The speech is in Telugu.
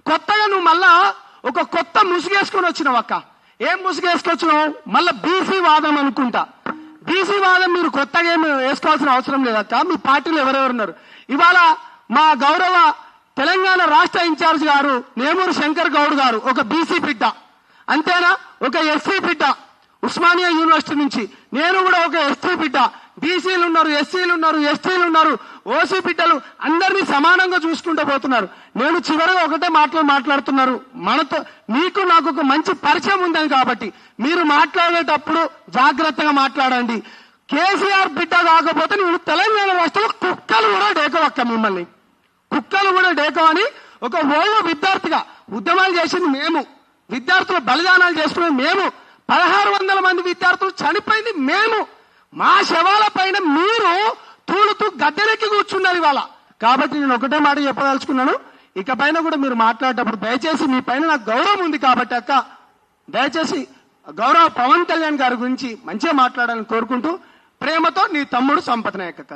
కొత్తగా నువ్వు మళ్ళా ఒక కొత్త ముసుగేసుకొని వచ్చినావు అక్క. ఏం ముసుగేసుకొచ్చినావు? మళ్ళా బీసీ వాదం అనుకుంటా. బీసీ వాదం మీరు కొత్తగా ఏమి వేసుకోవాల్సిన అవసరం లేదక్క. మీ పార్టీలో ఎవరెవరు ఉన్నారు? ఇవాళ మా గౌరవ తెలంగాణ రాష్ట్ర ఇన్ఛార్జ్ గారు నేమూరు శంకర్ గౌడ్ గారు ఒక బీసీ బిడ్డ, అంతేనా? ఒక ఎస్సీ బిడ్డ ఉస్మానియా యూనివర్సిటీ నుంచి. నేను కూడా ఒక ఎస్సీ బిడ్డ. బీసీలు ఉన్నారు, ఎస్సీలు ఉన్నారు, ఎస్టీలు ఉన్నారు, ఓసీ బిడ్డలు అందరినీ సమానంగా చూసుకుంటూ పోతున్నారు. నేను చివరిగా ఒకటే మాట్లాడుతున్నారు. మనతో మీకు నాకు ఒక మంచి పరిచయం ఉందని కాబట్టి మీరు మాట్లాడేటప్పుడు జాగ్రత్తగా మాట్లాడండి. కేసీఆర్ బిడ్డ కాకపోతే నువ్వు తెలంగాణ రాష్ట్రంలో కుక్కలు కూడా డేకవక్క. మిమ్మల్ని కుక్కలు కూడా డేకవని ఒక ఓల్డ్ విద్యార్థిగా ఉద్యమాలు చేసింది మేము, విద్యార్థులు బలిదానాలు చేసుకునేది మేము, 1600 మంది విద్యార్థులు చనిపోయింది మేము. మా శవాల పైన మీరు తూలుతూ గద్దెనెక్కి కూర్చున్నారు ఇవాళ. కాబట్టి నేను ఒకటే మాట చెప్పదలుచుకున్నాను. ఇక పైన కూడా మీరు మాట్లాడేటప్పుడు దయచేసి మీ పైన నాకు గౌరవం ఉంది కాబట్టి అక్క, దయచేసి గౌరవ పవన్ కళ్యాణ్ గారి గురించి మంచిగా మాట్లాడాలని కోరుకుంటూ, ప్రేమతో నీ తమ్ముడు సంపత్ నాయక్ అక్క.